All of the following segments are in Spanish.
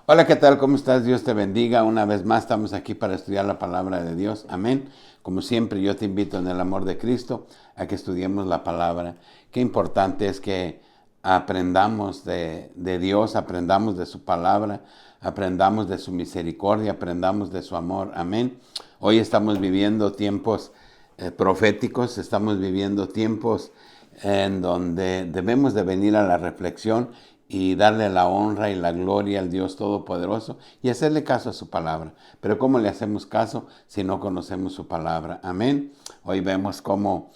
Hola, ¿qué tal? ¿Cómo estás? Dios te bendiga. Una vez más estamos aquí para estudiar la palabra de Dios. Amén. Como siempre, yo te invito en el amor de Cristo a que estudiemos la palabra. Qué importante es que aprendamos de Dios, aprendamos de su palabra, aprendamos de su misericordia, aprendamos de su amor. Amén. Hoy estamos viviendo tiempos proféticos, estamos viviendo tiempos en donde debemos de venir a la reflexión y darle la honra y la gloria al Dios Todopoderoso y hacerle caso a su palabra. Pero ¿cómo le hacemos caso si no conocemos su palabra? Amén. Hoy vemos cómo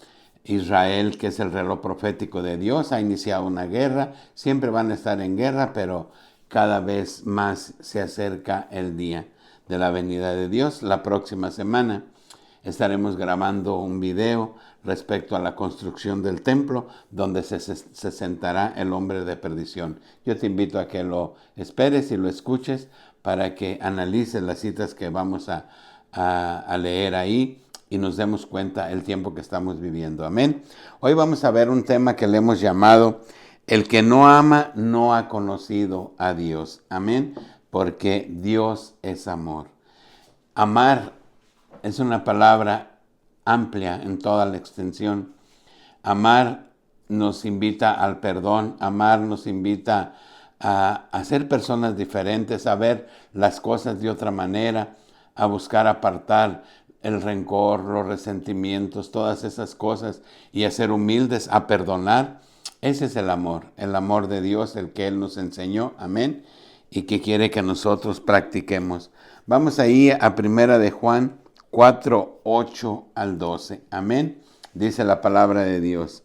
Israel, que es el reloj profético de Dios, ha iniciado una guerra. Siempre van a estar en guerra, pero cada vez más se acerca el día de la venida de Dios. La próxima semana estaremos grabando un video respecto a la construcción del templo donde se sentará el hombre de perdición. Yo te invito a que lo esperes y lo escuches para que analices las citas que vamos a leer ahí y nos demos cuenta el tiempo que estamos viviendo. Amén. Hoy vamos a ver un tema que le hemos llamado el que no ama no ha conocido a Dios. Amén. Porque Dios es amor. Amar es una palabra amplia en toda la extensión. Amar nos invita al perdón, amar nos invita a ser personas diferentes, a ver las cosas de otra manera, a buscar apartar el rencor, los resentimientos, todas esas cosas y a ser humildes, a perdonar. Ese es el amor de Dios, el que Él nos enseñó, amén, y que quiere que nosotros practiquemos. Vamos ahí a Primera de Juan 4, 8 al 12. Amén. Dice la palabra de Dios.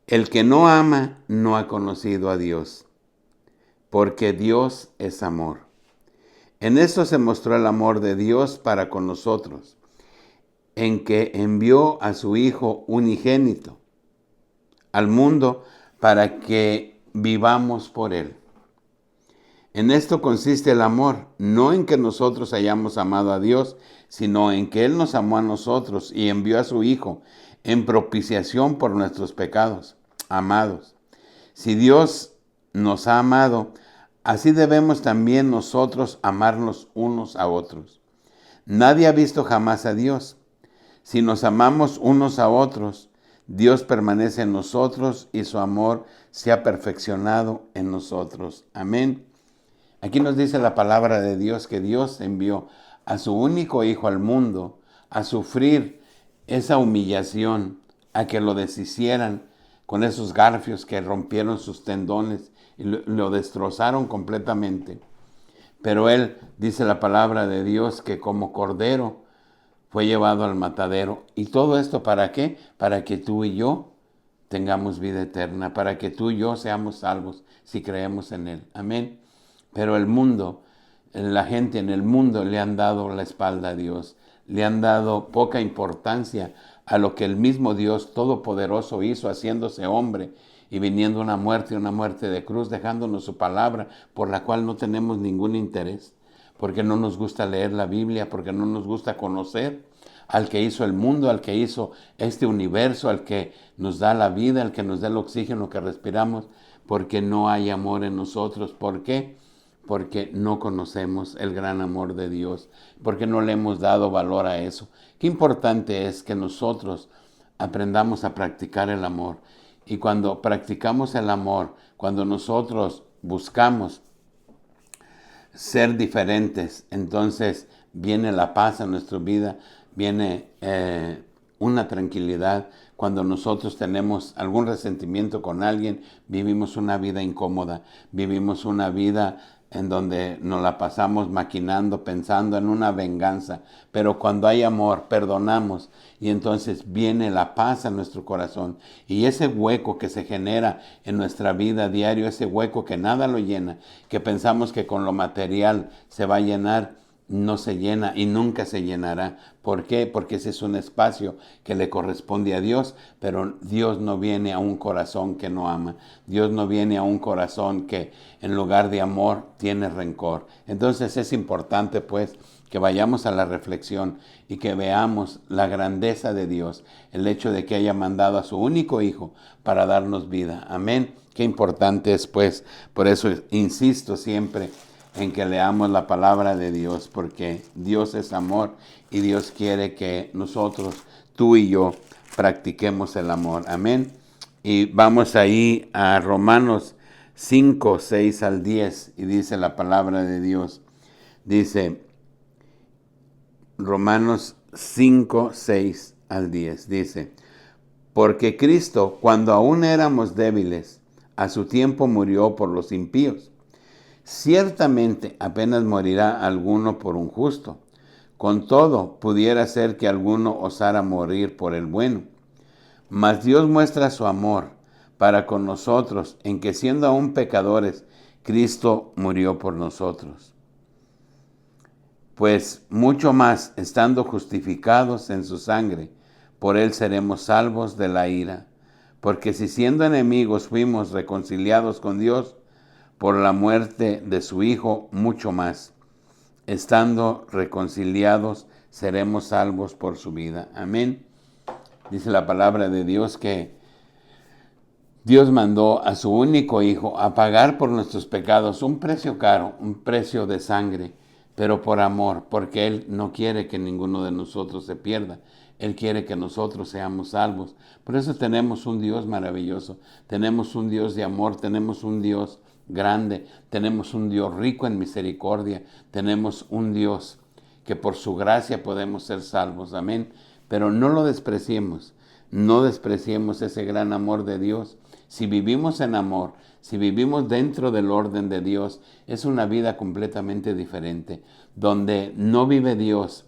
El que no ama no ha conocido a Dios, porque Dios es amor. En esto se mostró el amor de Dios para con nosotros, en que envió a su Hijo unigénito al mundo para que vivamos por Él. En esto consiste el amor, no en que nosotros hayamos amado a Dios, sino en que Él nos amó a nosotros y envió a su Hijo en propiciación por nuestros pecados. Amados, si Dios nos ha amado, así debemos también nosotros amarnos unos a otros. Nadie ha visto jamás a Dios. Si nos amamos unos a otros, Dios permanece en nosotros y su amor se ha perfeccionado en nosotros. Amén. Aquí nos dice la palabra de Dios que Dios envió a su único Hijo al mundo a sufrir esa humillación, a que lo deshicieran con esos garfios que rompieron sus tendones y lo destrozaron completamente. Pero Él, dice la palabra de Dios, que como cordero fue llevado al matadero. ¿Y todo esto para qué? Para que tú y yo tengamos vida eterna, para que tú y yo seamos salvos si creemos en Él. Amén. Pero el mundo, la gente en el mundo le han dado la espalda a Dios, le han dado poca importancia a lo que el mismo Dios Todopoderoso hizo haciéndose hombre y viniendo una muerte de cruz, dejándonos su palabra por la cual no tenemos ningún interés, porque no nos gusta leer la Biblia, porque no nos gusta conocer al que hizo el mundo, al que hizo este universo, al que nos da la vida, al que nos da el oxígeno que respiramos, porque no hay amor en nosotros. ¿Por qué? Porque no conocemos el gran amor de Dios, porque no le hemos dado valor a eso. Qué importante es que nosotros aprendamos a practicar el amor. Y cuando practicamos el amor, cuando nosotros buscamos ser diferentes, entonces viene la paz a nuestra vida, viene una tranquilidad. Cuando nosotros tenemos algún resentimiento con alguien, vivimos una vida incómoda, vivimos una vida en donde nos la pasamos maquinando, pensando en una venganza. Pero cuando hay amor, perdonamos y entonces viene la paz a nuestro corazón. Y ese hueco que se genera en nuestra vida diario, ese hueco que nada lo llena, que pensamos que con lo material se va a llenar, no se llena y nunca se llenará. ¿Por qué? Porque ese es un espacio que le corresponde a Dios, pero Dios no viene a un corazón que no ama. Dios no viene a un corazón que en lugar de amor tiene rencor. Entonces es importante pues que vayamos a la reflexión y que veamos la grandeza de Dios, el hecho de que haya mandado a su único Hijo para darnos vida. Amén. Qué importante es pues, por eso insisto siempre en que leamos la palabra de Dios, porque Dios es amor y Dios quiere que nosotros, tú y yo, practiquemos el amor. Amén. Y vamos ahí a Romanos 5, 6 al 10, y dice la palabra de Dios. Dice Romanos 5, 6 al 10, dice: porque Cristo, cuando aún éramos débiles, a su tiempo murió por los impíos. Ciertamente apenas morirá alguno por un justo. Con todo, pudiera ser que alguno osara morir por el bueno. Mas Dios muestra su amor para con nosotros, en que siendo aún pecadores, Cristo murió por nosotros. Pues mucho más, estando justificados en su sangre, por él seremos salvos de la ira. Porque si siendo enemigos fuimos reconciliados con Dios por la muerte de su Hijo, mucho más, estando reconciliados, seremos salvos por su vida. Amén. Dice la palabra de Dios que Dios mandó a su único Hijo a pagar por nuestros pecados un precio caro, un precio de sangre, pero por amor, porque Él no quiere que ninguno de nosotros se pierda. Él quiere que nosotros seamos salvos. Por eso tenemos un Dios maravilloso, tenemos un Dios de amor, tenemos un Dios grande, tenemos un Dios rico en misericordia, tenemos un Dios que por su gracia podemos ser salvos. Amén. Pero no lo despreciemos, no despreciemos ese gran amor de Dios. Si vivimos en amor, si vivimos dentro del orden de Dios, es una vida completamente diferente. Donde no vive Dios,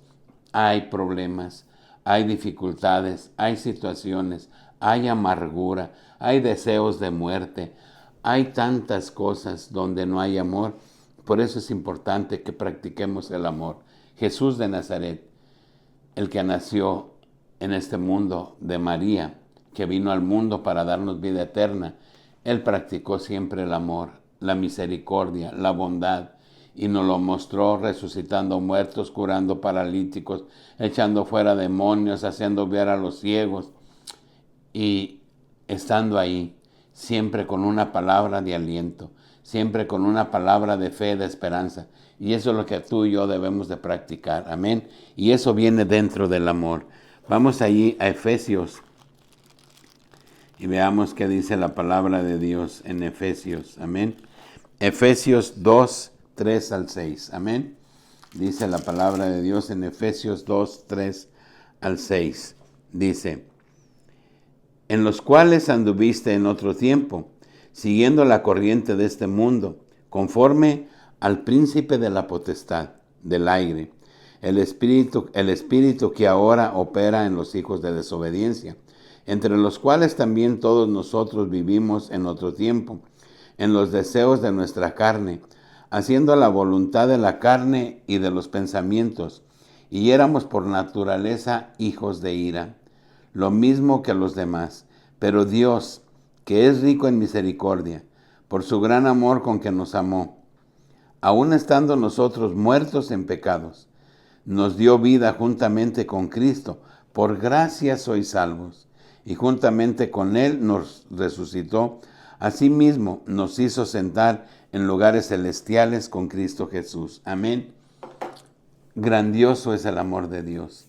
hay problemas, hay dificultades, hay situaciones, hay amargura, hay deseos de muerte, hay tantas cosas donde no hay amor. Por eso es importante que practiquemos el amor. Jesús de Nazaret, el que nació en este mundo de María, que vino al mundo para darnos vida eterna, Él practicó siempre el amor, la misericordia, la bondad, y nos lo mostró resucitando muertos, curando paralíticos, echando fuera demonios, haciendo ver a los ciegos, y estando ahí, siempre con una palabra de aliento, siempre con una palabra de fe, de esperanza. Y eso es lo que tú y yo debemos de practicar. Amén. Y eso viene dentro del amor. Vamos allí a Efesios y veamos qué dice la palabra de Dios en Efesios. Amén. Efesios 2, 3 al 6. Amén. Dice la palabra de Dios en Efesios 2, 3 al 6. Dice: en los cuales anduviste en otro tiempo, siguiendo la corriente de este mundo, conforme al príncipe de la potestad del aire, el espíritu que ahora opera en los hijos de desobediencia, entre los cuales también todos nosotros vivimos en otro tiempo, en los deseos de nuestra carne, haciendo la voluntad de la carne y de los pensamientos, y éramos por naturaleza hijos de ira, lo mismo que los demás. Pero Dios, que es rico en misericordia, por su gran amor con que nos amó, aun estando nosotros muertos en pecados, nos dio vida juntamente con Cristo. Por gracia sois salvos, y juntamente con Él nos resucitó. Asimismo nos hizo sentar en lugares celestiales con Cristo Jesús. Amén. Grandioso es el amor de Dios.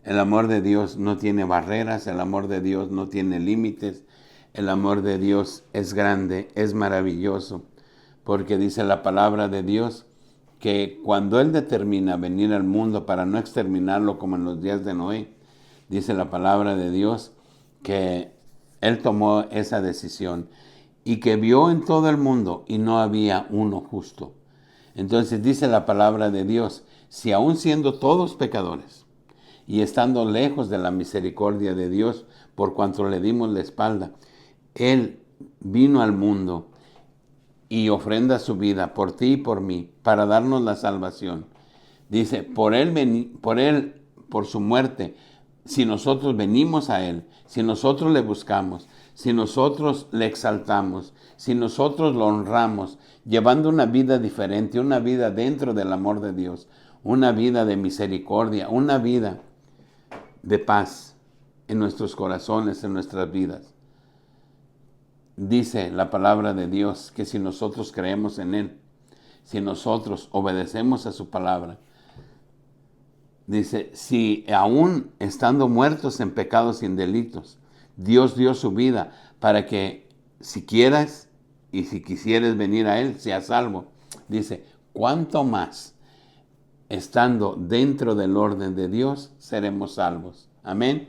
El amor de Dios no tiene barreras, el amor de Dios no tiene límites. El amor de Dios es grande, es maravilloso, porque dice la palabra de Dios que cuando Él determina venir al mundo para no exterminarlo como en los días de Noé, dice la palabra de Dios que Él tomó esa decisión y que vio en todo el mundo y no había uno justo. Entonces dice la palabra de Dios, si aún siendo todos pecadores y estando lejos de la misericordia de Dios, por cuanto le dimos la espalda, Él vino al mundo y ofrenda su vida por ti y por mí, para darnos la salvación. Dice, por su muerte, si nosotros venimos a Él, si nosotros le buscamos, si nosotros le exaltamos, si nosotros lo honramos, llevando una vida diferente, una vida dentro del amor de Dios, una vida de misericordia, una vida de paz en nuestros corazones, en nuestras vidas. Dice la palabra de Dios que si nosotros creemos en Él, si nosotros obedecemos a su palabra, dice, si aún estando muertos en pecados y en delitos, Dios dio su vida para que si quieras y si quisieres venir a Él, seas salvo. Dice, ¿cuánto más, estando dentro del orden de Dios, seremos salvos? Amén.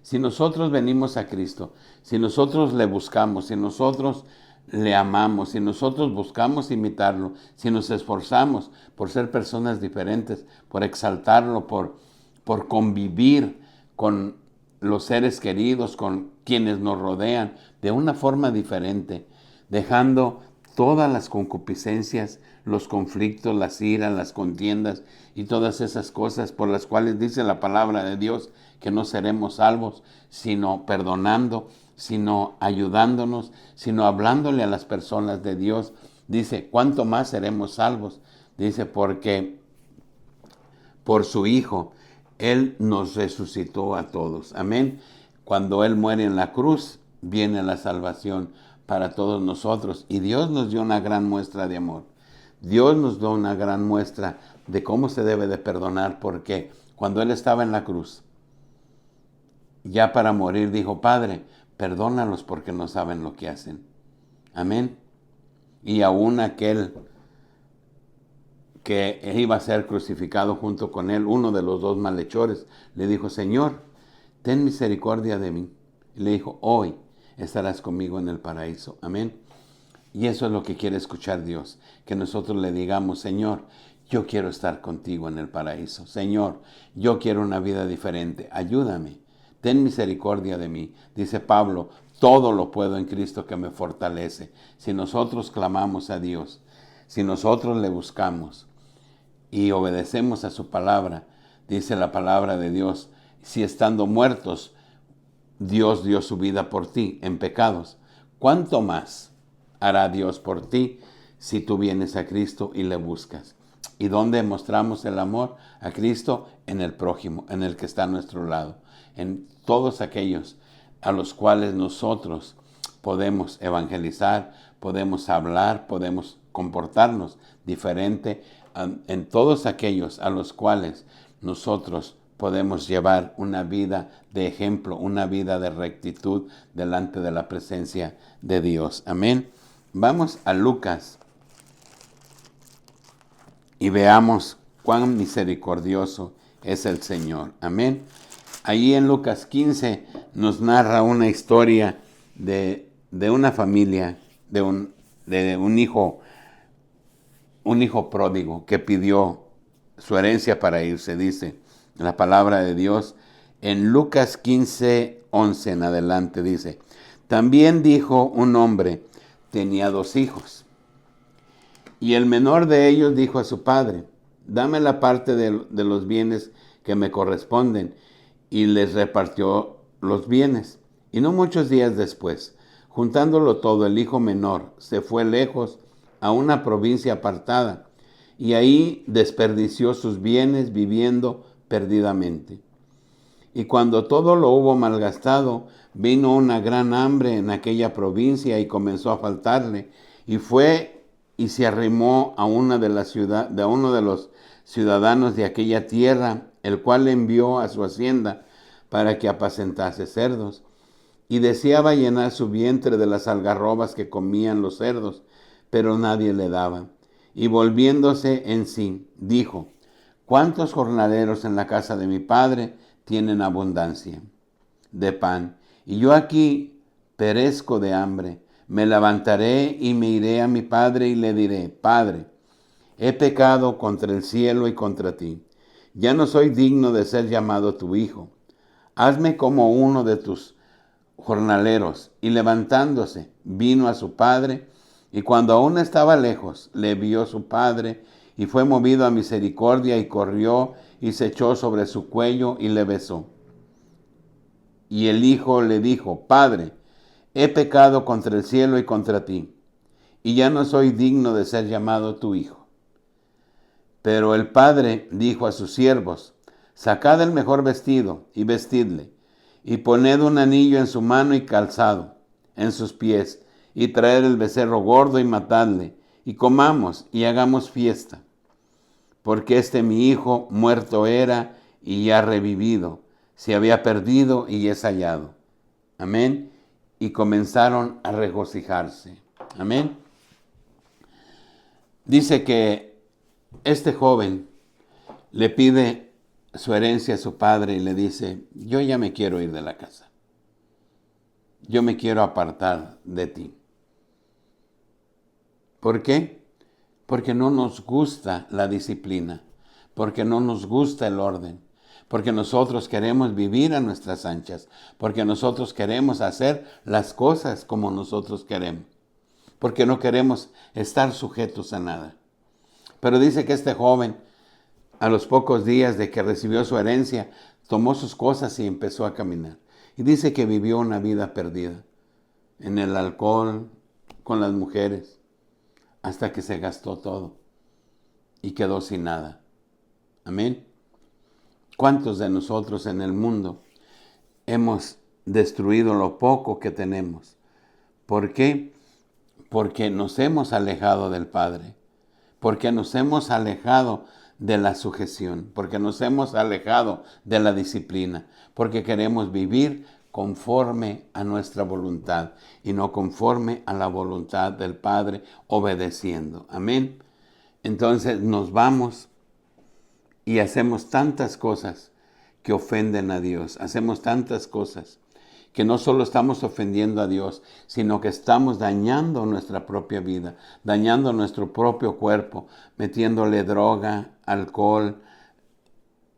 Si nosotros venimos a Cristo, si nosotros le buscamos, si nosotros le amamos, si nosotros buscamos imitarlo, si nos esforzamos por ser personas diferentes, por exaltarlo, por convivir con los seres queridos, con quienes nos rodean, de una forma diferente, dejando todas las concupiscencias, los conflictos, las iras, las contiendas y todas esas cosas por las cuales dice la palabra de Dios que no seremos salvos, sino perdonando, sino ayudándonos, sino hablándole a las personas de Dios. Dice, ¿cuánto más seremos salvos? Dice, porque por su Hijo, Él nos resucitó a todos. Amén. Cuando Él muere en la cruz, viene la salvación para todos nosotros. Y Dios nos dio una gran muestra de amor. Dios nos dio una gran muestra de cómo se debe de perdonar, porque cuando Él estaba en la cruz, ya para morir, dijo, Padre, perdónalos porque no saben lo que hacen. Amén. Y aún aquel que iba a ser crucificado junto con Él, uno de los dos malhechores, le dijo, Señor, ten misericordia de mí. Y le dijo, hoy estarás conmigo en el paraíso. Amén. Y eso es lo que quiere escuchar Dios, que nosotros le digamos, Señor, yo quiero estar contigo en el paraíso. Señor, yo quiero una vida diferente. Ayúdame. Ten misericordia de mí. Dice Pablo, todo lo puedo en Cristo que me fortalece. Si nosotros clamamos a Dios, si nosotros le buscamos y obedecemos a su palabra, dice la palabra de Dios, si estando muertos, Dios dio su vida por ti en pecados, ¿cuánto más hará Dios por ti si tú vienes a Cristo y le buscas? ¿Y dónde mostramos el amor a Cristo? En el prójimo, en el que está a nuestro lado, en todos aquellos a los cuales nosotros podemos evangelizar, podemos hablar, podemos comportarnos diferente, en todos aquellos a los cuales nosotros podemos llevar una vida de ejemplo, una vida de rectitud delante de la presencia de Dios. Amén. Vamos a Lucas y veamos cuán misericordioso es el Señor. Amén. Allí en Lucas 15 nos narra una historia de una familia, de un hijo pródigo que pidió su herencia para irse. Dice la palabra de Dios en Lucas 15, 11 en adelante, dice, también dijo un hombre, tenía 2 hijos, y el menor de ellos dijo a su padre, dame la parte de los bienes que me corresponden, y les repartió los bienes. Y no muchos días después, juntándolo todo, el hijo menor se fue lejos a una provincia apartada, y ahí desperdició sus bienes viviendo perdidamente. Y cuando todo lo hubo malgastado, vino una gran hambre en aquella provincia y comenzó a faltarle, y fue y se arrimó a uno de los ciudadanos de aquella tierra, el cual le envió a su hacienda para que apacentase cerdos, y deseaba llenar su vientre de las algarrobas que comían los cerdos, pero nadie le daba. Y volviéndose en sí, dijo, ¿cuántos jornaleros en la casa de mi padre tienen abundancia de pan? Y yo aquí perezco de hambre. Me levantaré y me iré a mi padre y le diré, Padre, he pecado contra el cielo y contra ti. Ya no soy digno de ser llamado tu hijo. Hazme como uno de tus jornaleros. Y levantándose, vino a su padre, y cuando aún estaba lejos, le vio su padre, y fue movido a misericordia, y corrió, y se echó sobre su cuello, y le besó. Y el hijo le dijo, Padre, he pecado contra el cielo y contra ti, y ya no soy digno de ser llamado tu hijo. Pero el padre dijo a sus siervos, sacad el mejor vestido y vestidle, y poned un anillo en su mano y calzado en sus pies, y traed el becerro gordo y matadle, y comamos y hagamos fiesta, porque mi hijo muerto era y ya ha revivido, se había perdido y es hallado. Amén. Y comenzaron a regocijarse. Amén. Dice que este joven le pide su herencia a su padre y le dice, yo ya me quiero ir de la casa. Yo me quiero apartar de ti. ¿Por qué? Porque no nos gusta la disciplina, porque no nos gusta el orden, porque nosotros queremos vivir a nuestras anchas, porque nosotros queremos hacer las cosas como nosotros queremos, porque no queremos estar sujetos a nada. Pero dice que este joven, a los pocos días de que recibió su herencia, tomó sus cosas y empezó a caminar. Y dice que vivió una vida perdida en el alcohol, con las mujeres, hasta que se gastó todo y quedó sin nada. Amén. ¿Cuántos de nosotros en el mundo hemos destruido lo poco que tenemos? ¿Por qué? Porque nos hemos alejado del Padre, porque nos hemos alejado de la sujeción, porque nos hemos alejado de la disciplina, porque queremos vivir conforme a nuestra voluntad y no conforme a la voluntad del Padre, obedeciendo. Amén. Entonces nos vamos y hacemos tantas cosas que ofenden a Dios. Hacemos tantas cosas que no solo estamos ofendiendo a Dios, sino que estamos dañando nuestra propia vida, dañando nuestro propio cuerpo, metiéndole droga, alcohol,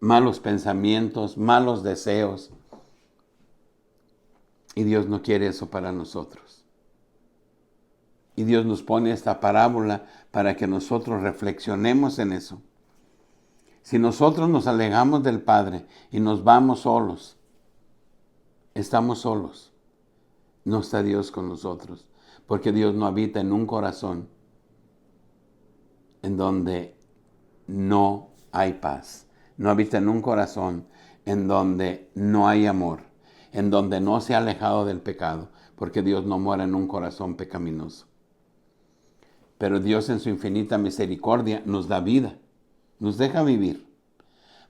malos pensamientos, malos deseos. Y Dios no quiere eso para nosotros. Y Dios nos pone esta parábola para que nosotros reflexionemos en eso. Si nosotros nos alejamos del Padre y nos vamos solos, estamos solos. No está Dios con nosotros, porque Dios no habita en un corazón en donde no hay paz. No habita en un corazón en donde no hay amor, en donde no se ha alejado del pecado, porque Dios no mora en un corazón pecaminoso. Pero Dios en su infinita misericordia nos da vida, nos deja vivir,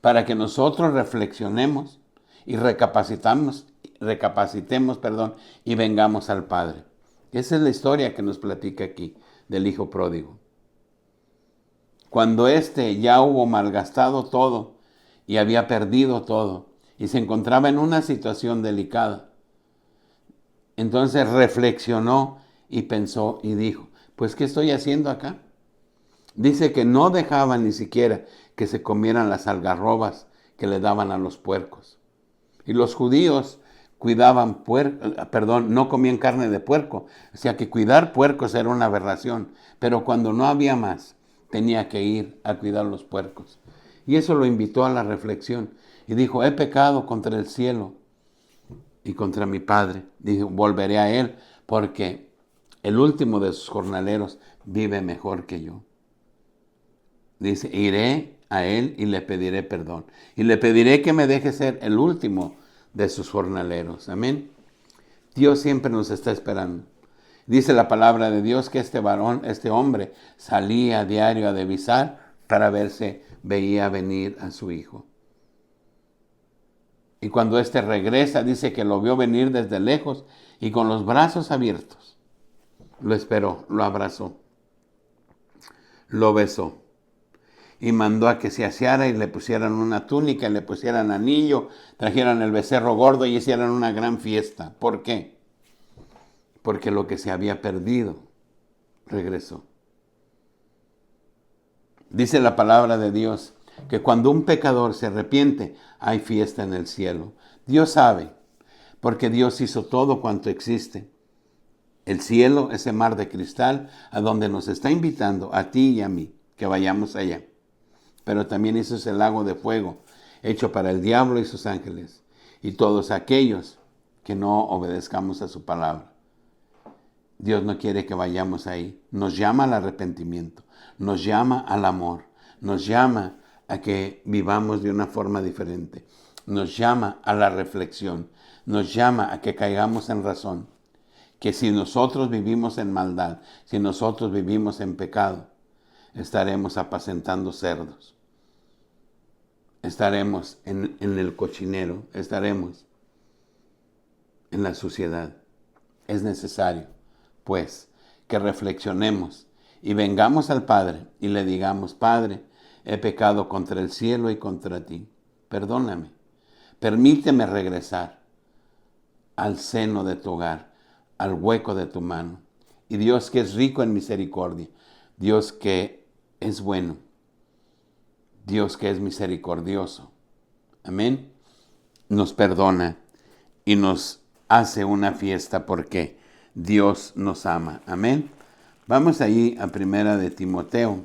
para que nosotros reflexionemos y recapacitemos, y vengamos al Padre. Esa es la historia que nos platica aquí del hijo pródigo. Cuando ya hubo malgastado todo y había perdido todo y se encontraba en una situación delicada, entonces reflexionó y pensó y dijo, pues ¿qué estoy haciendo acá? Dice que no dejaban ni siquiera que se comieran las algarrobas que le daban a los puercos. Y los judíos no comían carne de puerco. O sea que cuidar puercos era una aberración. Pero cuando no había más, tenía que ir a cuidar los puercos. Y eso lo invitó a la reflexión. Y dijo, he pecado contra el cielo y contra mi Padre. Dijo, volveré a Él porque el último de sus jornaleros vive mejor que yo. Dice, iré a Él y le pediré perdón. Y le pediré que me deje ser el último de sus jornaleros. Amén. Dios siempre nos está esperando. Dice la palabra de Dios que este hombre, salía a diario a divisar para ver si veía venir a su hijo. Y cuando regresa, dice que lo vio venir desde lejos y con los brazos abiertos. Lo esperó, lo abrazó, lo besó. Y mandó a que se aseara y le pusieran una túnica, y le pusieran anillo, trajeran el becerro gordo y hicieran una gran fiesta. ¿Por qué? Porque lo que se había perdido regresó. Dice la palabra de Dios que cuando un pecador se arrepiente, hay fiesta en el cielo. Dios sabe, porque Dios hizo todo cuanto existe. El cielo, ese mar de cristal, a donde nos está invitando a ti y a mí, que vayamos allá. Pero también hizo ese lago de fuego, hecho para el diablo y sus ángeles, y todos aquellos que no obedezcamos a su palabra. Dios no quiere que vayamos ahí. Nos llama al arrepentimiento, nos llama al amor, nos llama a que vivamos de una forma diferente, nos llama a la reflexión, nos llama a que caigamos en razón, que si nosotros vivimos en maldad, si nosotros vivimos en pecado, estaremos apacentando cerdos. Estaremos en el cochinero, estaremos en la suciedad. Es necesario, pues, que reflexionemos y vengamos al Padre y le digamos: Padre, he pecado contra el cielo y contra ti. Perdóname. Permíteme regresar al seno de tu hogar, al hueco de tu mano. Y Dios, que es rico en misericordia, Dios que es bueno, Dios que es misericordioso, amén, nos perdona y nos hace una fiesta porque Dios nos ama, amén. Vamos ahí a Primera de Timoteo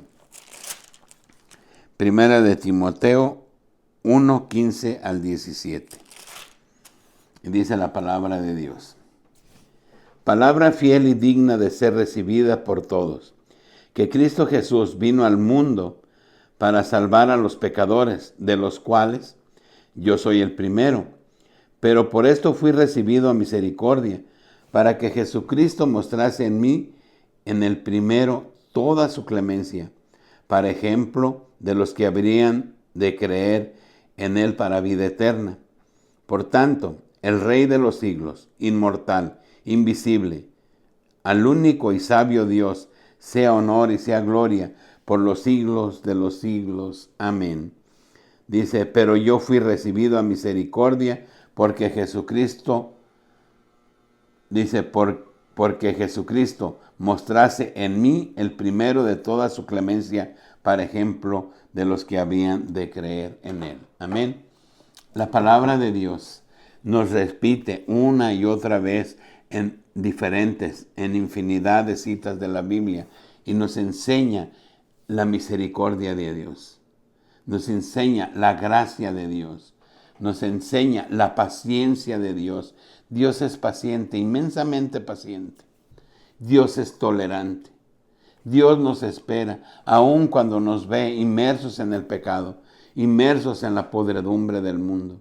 1, 15 al 17. Y dice la palabra de Dios: palabra fiel y digna de ser recibida por todos, que Cristo Jesús vino al mundo para salvar a los pecadores, de los cuales yo soy el primero. Pero por esto fui recibido a misericordia, para que Jesucristo mostrase en mí, en el primero, toda su clemencia, para ejemplo de los que habrían de creer en él para vida eterna. Por tanto, el Rey de los siglos, inmortal, invisible, al único y sabio Dios, sea honor y sea gloria por los siglos de los siglos. Amén. Dice: pero yo fui recibido a misericordia porque Jesucristo, porque Jesucristo mostrase en mí el primero de toda su clemencia, para ejemplo de los que habían de creer en él. Amén. La palabra de Dios nos repite una y otra vez en infinidad de citas de la Biblia, y nos enseña la misericordia de Dios, nos enseña la gracia de Dios, nos enseña la paciencia de Dios. Dios es paciente, inmensamente paciente. Dios es tolerante. Dios nos espera, aun cuando nos ve inmersos en el pecado, inmersos en la podredumbre del mundo.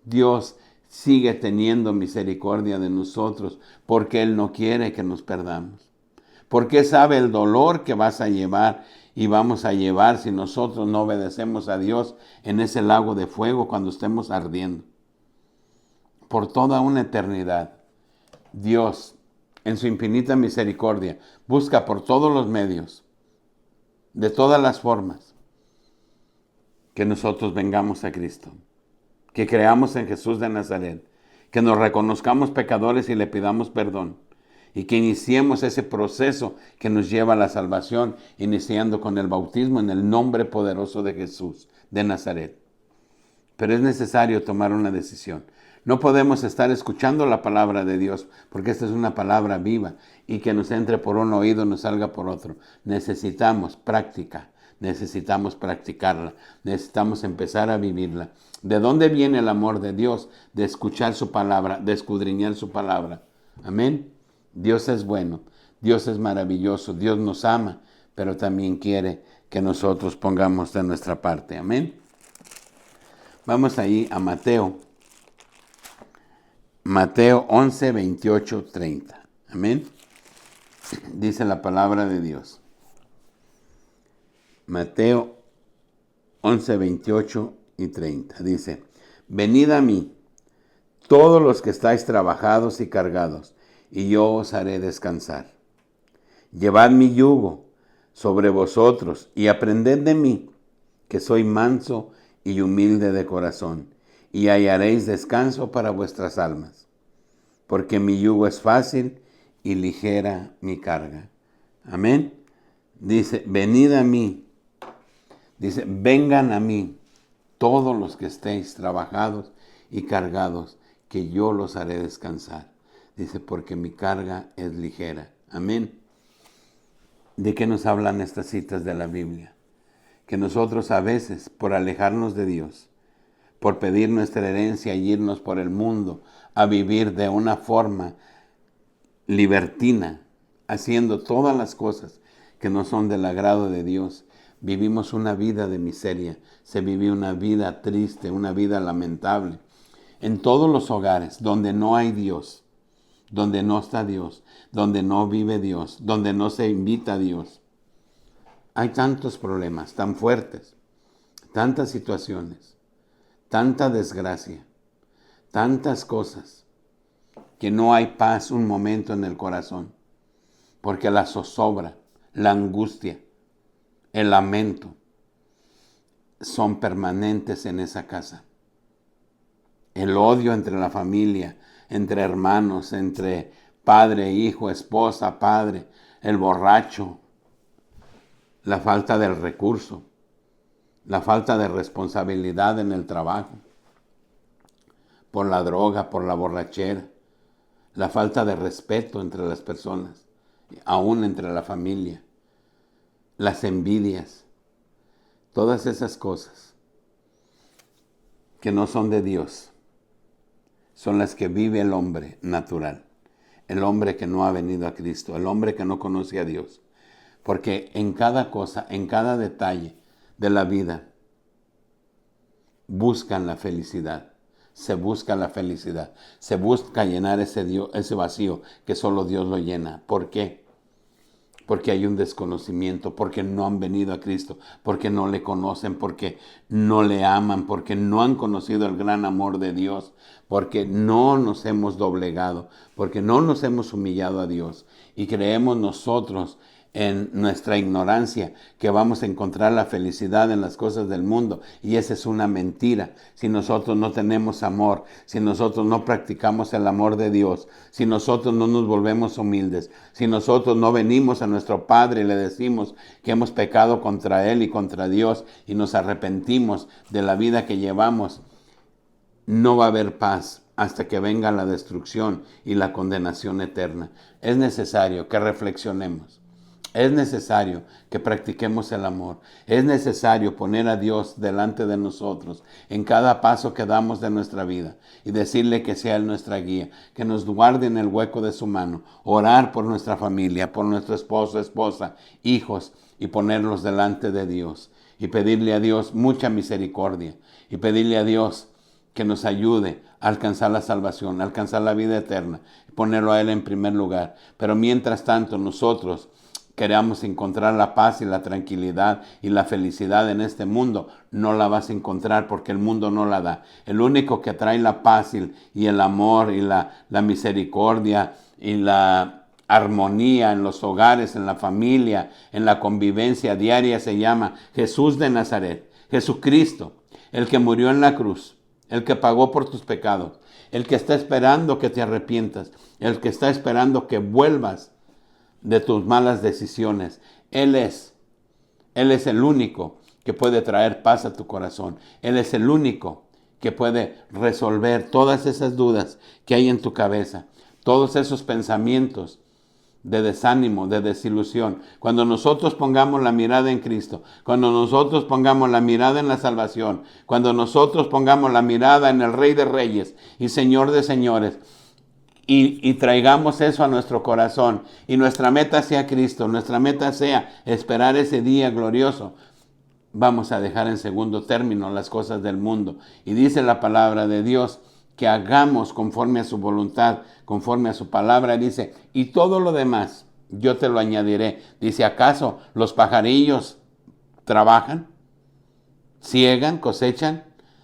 Dios sigue teniendo misericordia de nosotros porque Él no quiere que nos perdamos. Porque sabe el dolor que vas a llevar y vamos a llevar si nosotros no obedecemos a Dios en ese lago de fuego cuando estemos ardiendo. Por toda una eternidad, Dios, en su infinita misericordia, busca por todos los medios, de todas las formas, que nosotros vengamos a Cristo, que creamos en Jesús de Nazaret, que nos reconozcamos pecadores y le pidamos perdón, y que iniciemos ese proceso que nos lleva a la salvación, iniciando con el bautismo en el nombre poderoso de Jesús de Nazaret. Pero es necesario tomar una decisión. No podemos estar escuchando la palabra de Dios, porque esta es una palabra viva, y que nos entre por un oído y nos salga por otro. Necesitamos práctica, necesitamos practicarla, necesitamos empezar a vivirla. ¿De dónde viene el amor de Dios? De escuchar su palabra, de escudriñar su palabra. Amén. Dios es bueno, Dios es maravilloso, Dios nos ama, pero también quiere que nosotros pongamos de nuestra parte. Amén. Vamos ahí a Mateo 11, 28, 30. Amén. Dice la palabra de Dios. Mateo 11, 28 y 30. Dice: venid a mí, todos los que estáis trabajados y cargados, y yo os haré descansar. Llevad mi yugo sobre vosotros y aprended de mí, que soy manso y humilde de corazón, y hallaréis descanso para vuestras almas, porque mi yugo es fácil y ligera mi carga. Amén. Dice: venid a mí. Dice: vengan a mí todos los que estéis trabajados y cargados, que yo los haré descansar. Dice: porque mi carga es ligera. Amén. ¿De qué nos hablan estas citas de la Biblia? Que nosotros a veces, por alejarnos de Dios, por pedir nuestra herencia y irnos por el mundo a vivir de una forma libertina, haciendo todas las cosas que no son del agrado de Dios, vivimos una vida de miseria, se vive una vida triste, una vida lamentable. En todos los hogares donde no hay Dios, donde no está Dios, donde no vive Dios, donde no se invita a Dios. Hay tantos problemas tan fuertes, tantas situaciones, tanta desgracia, tantas cosas, que no hay paz un momento en el corazón, porque la zozobra, la angustia, el lamento son permanentes en esa casa. El odio entre la familia, entre hermanos, entre padre, hijo, esposa, padre, el borracho, la falta del recurso, la falta de responsabilidad en el trabajo, por la droga, por la borrachera, la falta de respeto entre las personas, aún entre la familia, las envidias, todas esas cosas que no son de Dios, son las que vive el hombre natural, el hombre que no ha venido a Cristo, el hombre que no conoce a Dios. Porque en cada cosa, en cada detalle de la vida, buscan la felicidad. Se busca la felicidad. Se busca llenar ese vacío que solo Dios lo llena. ¿Por qué? Porque hay un desconocimiento, porque no han venido a Cristo, porque no le conocen, porque no le aman, porque no han conocido el gran amor de Dios, porque no nos hemos doblegado, porque no nos hemos humillado a Dios. Y creemos nosotros en nuestra ignorancia que vamos a encontrar la felicidad en las cosas del mundo, y esa es una mentira. Si nosotros no tenemos amor, si nosotros no practicamos el amor de Dios, si nosotros no nos volvemos humildes, si nosotros no venimos a nuestro Padre y le decimos que hemos pecado contra Él y contra Dios y nos arrepentimos de la vida que llevamos, no va a haber paz hasta que venga la destrucción y la condenación eterna. Es necesario que reflexionemos. Es necesario que practiquemos el amor. Es necesario poner a Dios delante de nosotros en cada paso que damos de nuestra vida y decirle que sea Él nuestra guía, que nos guarde en el hueco de su mano, orar por nuestra familia, por nuestro esposo, esposa, hijos, y ponerlos delante de Dios y pedirle a Dios mucha misericordia y pedirle a Dios que nos ayude a alcanzar la salvación, a alcanzar la vida eterna, y ponerlo a Él en primer lugar. Pero mientras tanto nosotros queramos encontrar la paz y la tranquilidad y la felicidad en este mundo, no la vas a encontrar porque el mundo no la da. El único que trae la paz y el amor y la misericordia y la armonía en los hogares, en la familia, en la convivencia diaria se llama Jesús de Nazaret, Jesucristo, el que murió en la cruz, el que pagó por tus pecados, el que está esperando que te arrepientas, el que está esperando que vuelvas de tus malas decisiones. Él es el único que puede traer paz a tu corazón. Él es el único que puede resolver todas esas dudas que hay en tu cabeza, todos esos pensamientos de desánimo, de desilusión. Cuando nosotros pongamos la mirada en Cristo, cuando nosotros pongamos la mirada en la salvación, cuando nosotros pongamos la mirada en el Rey de Reyes y Señor de Señores, y traigamos eso a nuestro corazón, y nuestra meta sea Cristo, nuestra meta sea esperar ese día glorioso, vamos a dejar en segundo término las cosas del mundo. Y dice la palabra de Dios que hagamos conforme a su voluntad, conforme a su palabra. Dice, y todo lo demás yo te lo añadiré. Dice, ¿acaso los pajarillos trabajan, siegan, cosechan?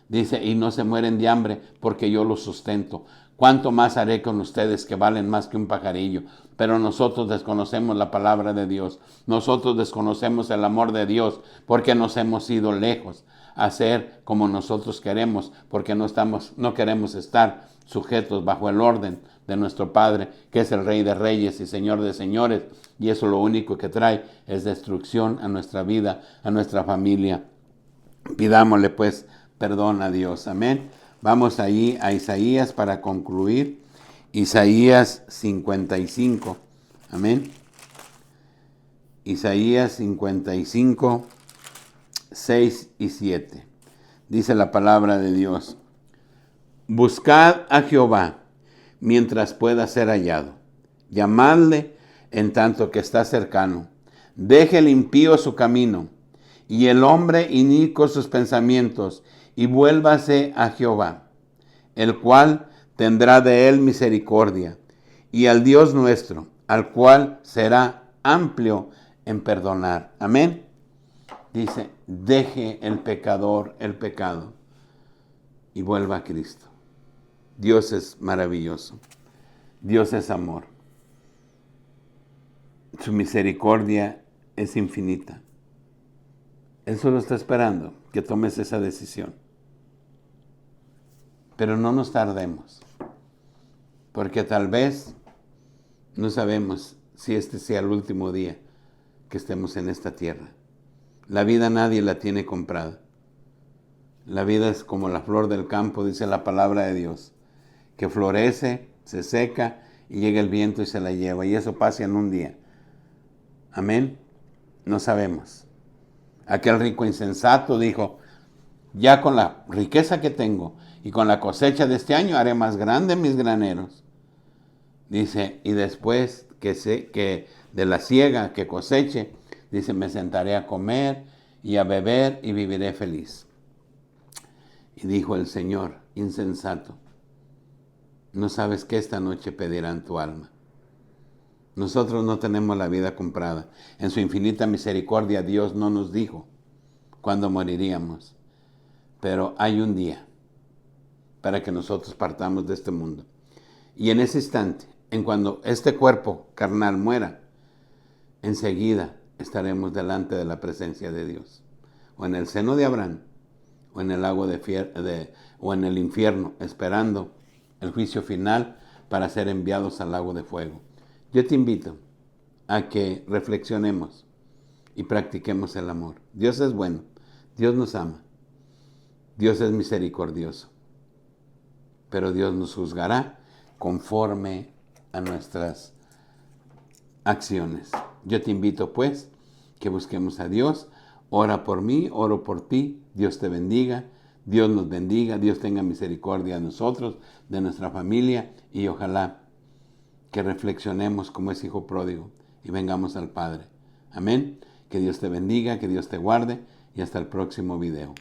Dice, y no se mueren de hambre porque yo los sustento. ¿Cuánto más haré con ustedes que valen más que un pajarillo? Pero nosotros desconocemos la palabra de Dios. Nosotros desconocemos el amor de Dios porque nos hemos ido lejos a hacer como nosotros queremos, porque no queremos estar sujetos bajo el orden de nuestro Padre, que es el Rey de Reyes y Señor de Señores. Y eso lo único que trae es destrucción a nuestra vida, a nuestra familia. Pidámosle pues perdón a Dios. Amén. Vamos allí a Isaías para concluir. Isaías 55. Amén. Isaías 55, 6 y 7. Dice la palabra de Dios. Buscad a Jehová mientras pueda ser hallado. Llamadle en tanto que está cercano. Deje el impío su camino y el hombre inicuo sus pensamientos, y vuélvase a Jehová, el cual tendrá de él misericordia, y al Dios nuestro, al cual será amplio en perdonar. Amén. Dice, deje el pecador el pecado y vuelva a Cristo. Dios es maravilloso. Dios es amor. Su misericordia es infinita. Él solo está esperando que tomes esa decisión. Pero no nos tardemos, porque tal vez no sabemos si este sea el último día que estemos en esta tierra. La vida nadie la tiene comprada. La vida es como la flor del campo, dice la palabra de Dios, que florece, se seca y llega el viento y se la lleva. Y eso pasa en un día. Amén. No sabemos. Aquel rico insensato dijo, ya con la riqueza que tengo y con la cosecha de este año haré más grande mis graneros. Dice, y después que de la siega que coseche, dice, me sentaré a comer y a beber y viviré feliz. Y dijo el Señor, insensato, no sabes que esta noche pedirán tu alma. Nosotros no tenemos la vida comprada. En su infinita misericordia Dios no nos dijo cuándo moriríamos. Pero hay un día para que nosotros partamos de este mundo. Y en ese instante, en cuando este cuerpo carnal muera, enseguida estaremos delante de la presencia de Dios. O en el seno de Abraham, o en el lago o en el infierno, esperando el juicio final para ser enviados al lago de fuego. Yo te invito a que reflexionemos y practiquemos el amor. Dios es bueno, Dios nos ama, Dios es misericordioso, pero Dios nos juzgará conforme a nuestras acciones. Yo te invito pues que busquemos a Dios. Ora por mí, oro por ti. Dios te bendiga, Dios nos bendiga, Dios tenga misericordia de nosotros, de nuestra familia, y ojalá que reflexionemos como es hijo pródigo y vengamos al Padre. Amén. Que Dios te bendiga, que Dios te guarde, y hasta el próximo video.